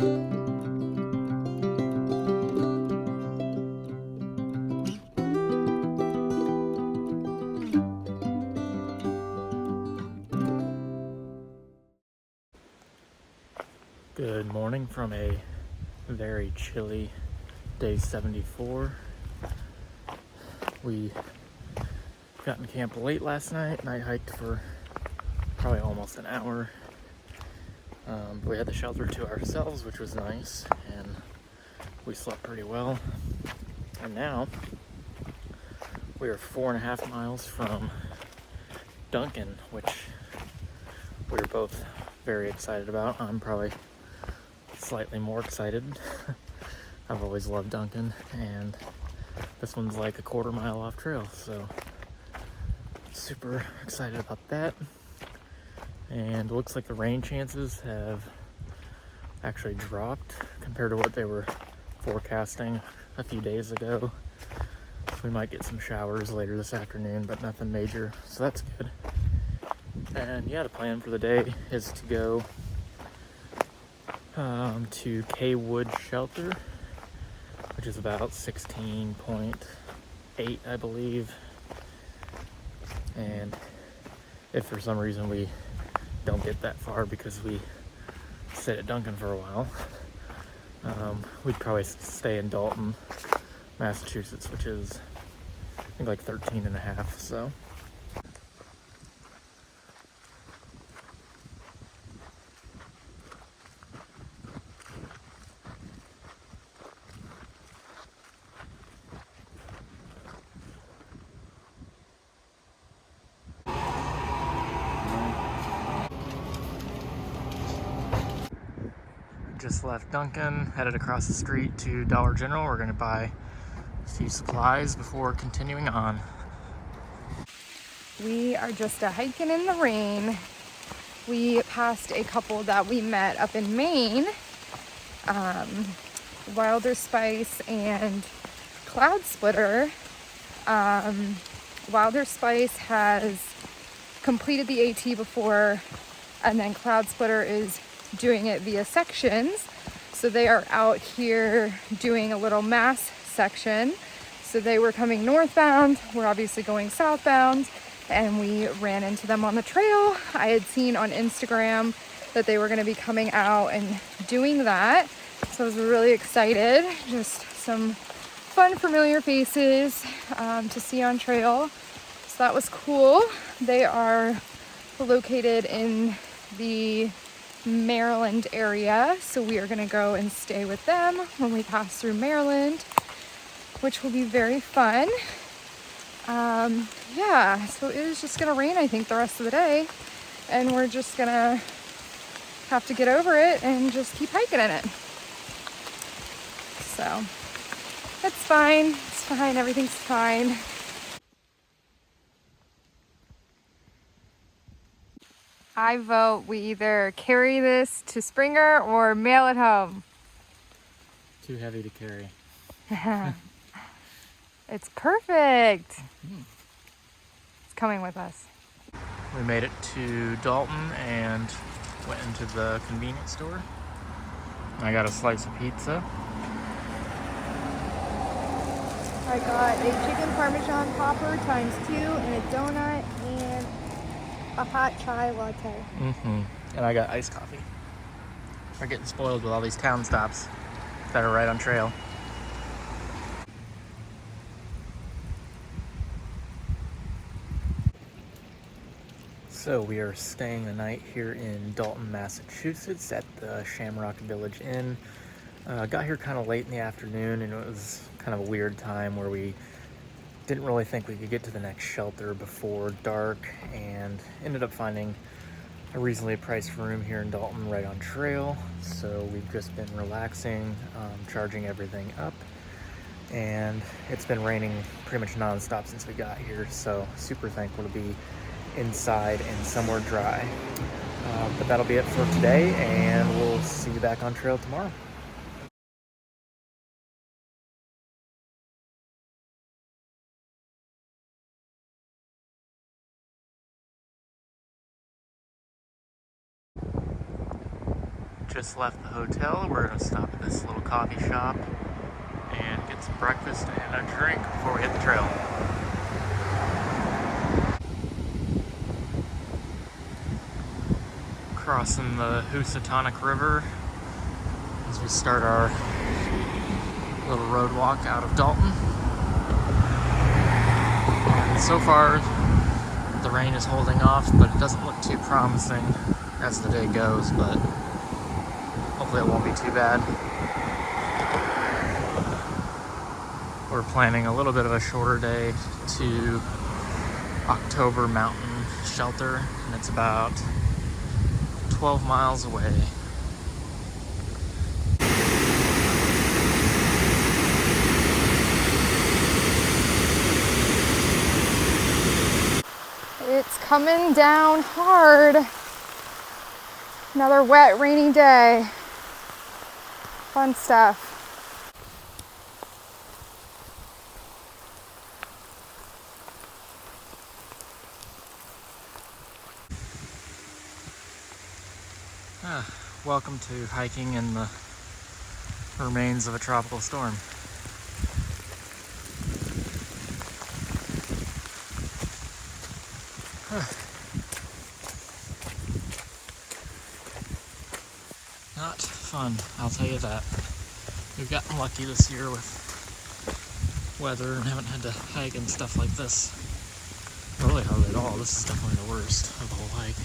Good morning from a very chilly day 74. We got in camp late last night. Night hiked for probably almost an hour. We had the shelter to ourselves, which was nice, and we slept pretty well. And now we are 4.5 miles from Dunkin, which we're both very excited about. I'm probably slightly more excited. I've always loved Dunkin, and this one's like a 1/4 mile off trail, so super excited about that. And it looks like the rain chances have actually dropped compared to what they were forecasting a few days ago. So we might get some showers later this afternoon, but nothing major, so that's good. And yeah, the plan for the day is to go to K Wood Shelter, which is about 16.8, I believe. And if for some reason we don't get that far because we sit at Dunkin for a while, we'd probably stay in Dalton, Massachusetts, which is I think like 13.5, so. Just left Dunkin, headed across the street to Dollar General. We're gonna buy a few supplies before continuing on. We are just hiking in the rain. We passed a couple that we met up in Maine, Wilder Spice and Cloud Splitter. Wilder Spice has completed the AT before, and then Cloud Splitter is doing it via sections. So they are out here doing a little mass section. So they were coming northbound. We're obviously going southbound, and we ran into them on the trail. I had seen on Instagram that they were going to be coming out and doing that. So I was really excited. Just some fun, familiar faces to see on trail. So that was cool. They are located in the Maryland area, so we are going to go and stay with them when we pass through Maryland, which will be very fun. Yeah, so it is just going to rain, I think, the rest of the day, and we're just going to have to get over it and just keep hiking in it. So it's fine. It's fine. Everything's fine. I vote we either carry this to Springer or mail it home. Too heavy to carry. It's perfect. It's coming with us. We made it to Dalton and went into the convenience store. I got a slice of pizza. I got a chicken parmesan popper ×2 and a donut and a hot chai latte. And I got iced coffee. We're getting spoiled with all these town stops that are right on trail. So we are staying the night here in Dalton, Massachusetts at the Shamrock Village Inn. Got here kind of late in the afternoon, and it was kind of a weird time where we didn't really think we could get to the next shelter before dark, and ended up finding a reasonably priced room here in Dalton right on trail. So we've just been relaxing, charging everything up, and it's been raining pretty much non-stop since we got here, so super thankful to be inside and somewhere dry. But that'll be it for today, and we'll see you back on trail tomorrow. just left the hotel. We're gonna stop at this little coffee shop and get some breakfast and a drink before we hit the trail. Crossing the Housatonic River as we start our little road walk out of Dalton. And so far, the rain is holding off, but it doesn't look too promising as the day goes, but hopefully it won't be too bad. We're planning a little bit of a shorter day to October Mountain Shelter, and it's about 12 miles away. It's coming down hard. Another wet, rainy day. Fun stuff. Welcome to hiking in the remains of a tropical storm. Not fun, I'll tell you that. We've gotten lucky this year with weather and haven't had to hike and stuff like this. Really hardly at all. This is definitely the worst of the whole hike.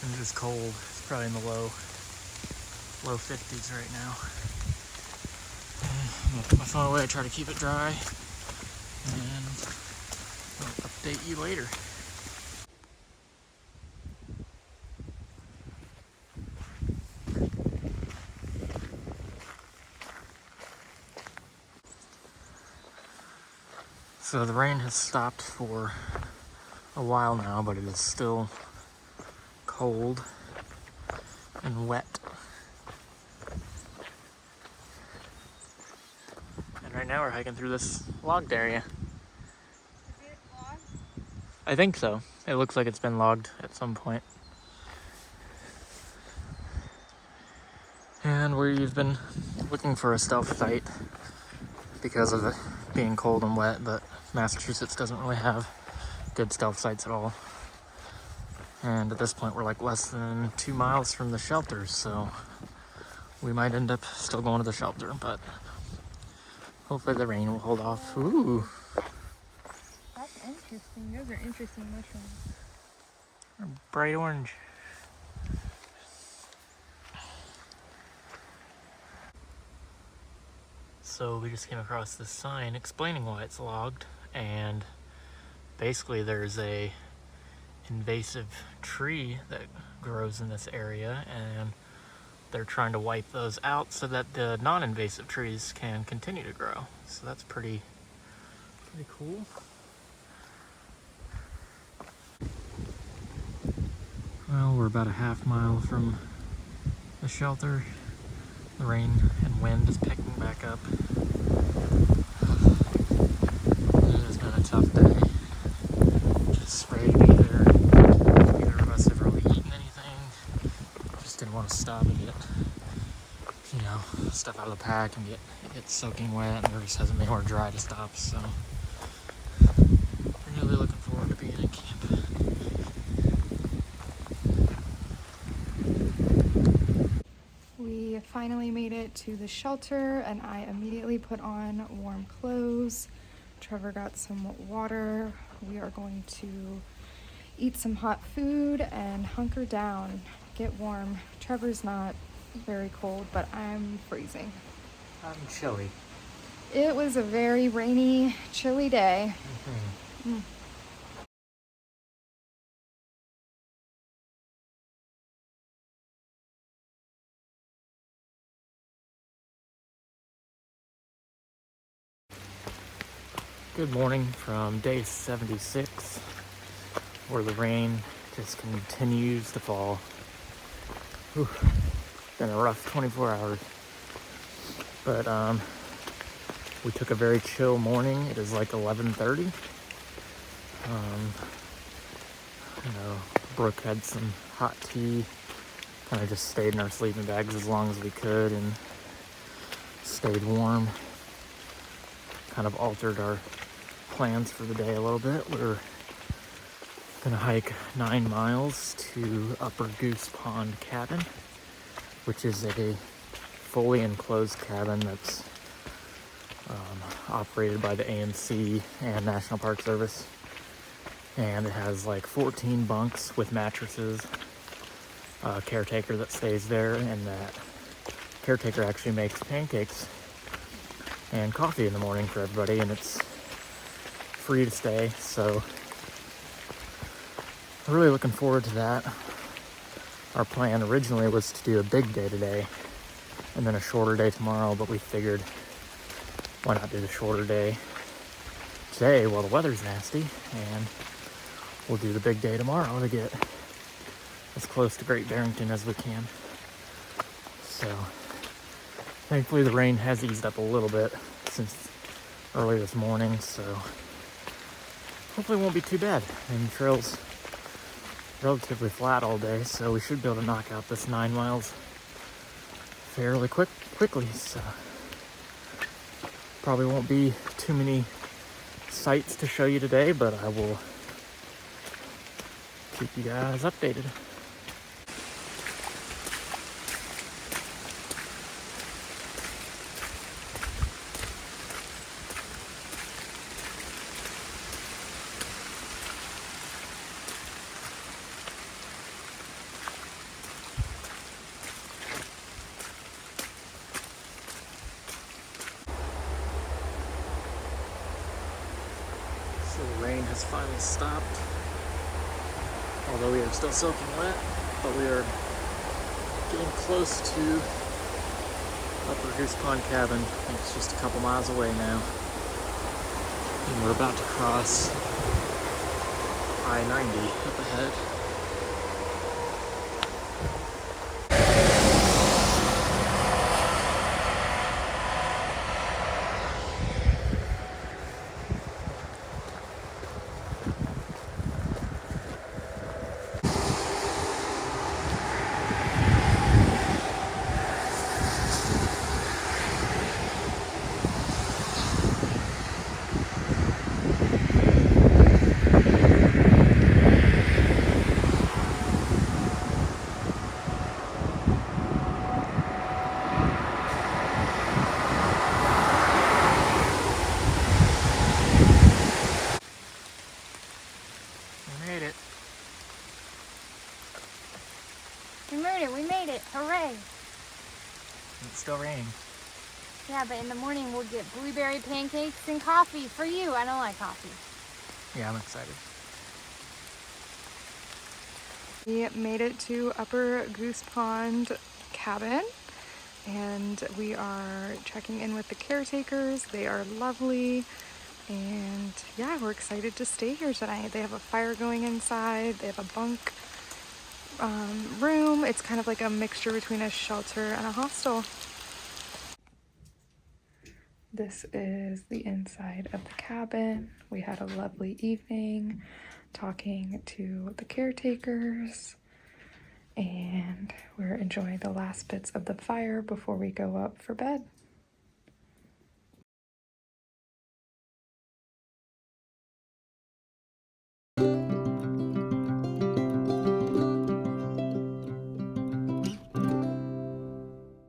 And it is cold. It's probably in the low 50s right now. I'm gonna put my phone away, try to keep it dry, and I'll update you later. So the rain has stopped for a while now, but it is still cold and wet. And right now we're hiking through this logged area. Is it logged? I think so. It looks like it's been logged at some point. And we've been looking for a stealth site because of it being cold and wet, but Massachusetts doesn't really have good stealth sites at all. And at this point we're like less than 2 miles from the shelter, so we might end up still going to the shelter, but hopefully the rain will hold off. Ooh. That's interesting. Those are interesting mushrooms. Bright orange. So we just came across this sign explaining why it's logged, and basically there's a invasive tree that grows in this area, and they're trying to wipe those out so that the non-invasive trees can continue to grow. So that's pretty cool. Well, we're about a half mile from the shelter. The rain and wind is picking back up. It has been a tough day. Just ready to be there. Neither of us have really eaten anything. Just didn't want to stop and get, stuff out of the pack and get soaking wet, and there just hasn't been anywhere dry to stop, so I'm really looking forward to being at camp. We finally made it to the shelter, and I immediately put on warm clothes. Trevor got some water. We are going to eat some hot food and hunker down, get warm. Trevor's not very cold, but I'm freezing. I'm chilly. It was a very rainy, chilly day. Mm. Good morning from day 76, where the rain just continues to fall. Whew. Been a rough 24 hours. But we took a very chill morning. It is like 11:30. You know, Brooke had some hot tea. Kind of just stayed in our sleeping bags as long as we could and stayed warm. Kind of altered our plans for the day a little bit. We're gonna hike 9 miles to Upper Goose Pond Cabin, which is a fully enclosed cabin that's operated by the AMC and National Park Service. And it has like 14 bunks with mattresses, a caretaker that stays there, and that caretaker actually makes pancakes and coffee in the morning for everybody, and it's free to stay, so I'm really looking forward to that. Our plan originally was to do a big day today and then a shorter day tomorrow, but we figured why not do the shorter day today while the weather's nasty, and we'll do the big day tomorrow to get as close to Great Barrington as we can. So thankfully the rain has eased up a little bit since early this morning, so hopefully it won't be too bad. And the trail's relatively flat all day, so we should be able to knock out this 9 miles fairly quickly. So probably won't be too many sights to show you today, but I will keep you guys updated. So the rain has finally stopped, although we are still soaking wet, but we are getting close to Upper Goose Pond Cabin. It's just a couple miles away now. And we're about to cross I-90 up ahead. We made it, hooray. It's still raining. Yeah, but in the morning we'll get blueberry pancakes and coffee for you. I don't like coffee. Yeah, I'm excited. We made it to Upper Goose Pond Cabin, and we are checking in with the caretakers. They are lovely, and yeah, we're excited to stay here tonight. They have a fire going inside. They have a bunk room. It's kind of like a mixture between a shelter and a hostel. This is the inside of the cabin. We had a lovely evening talking to the caretakers, and we're enjoying the last bits of the fire before we go up for bed.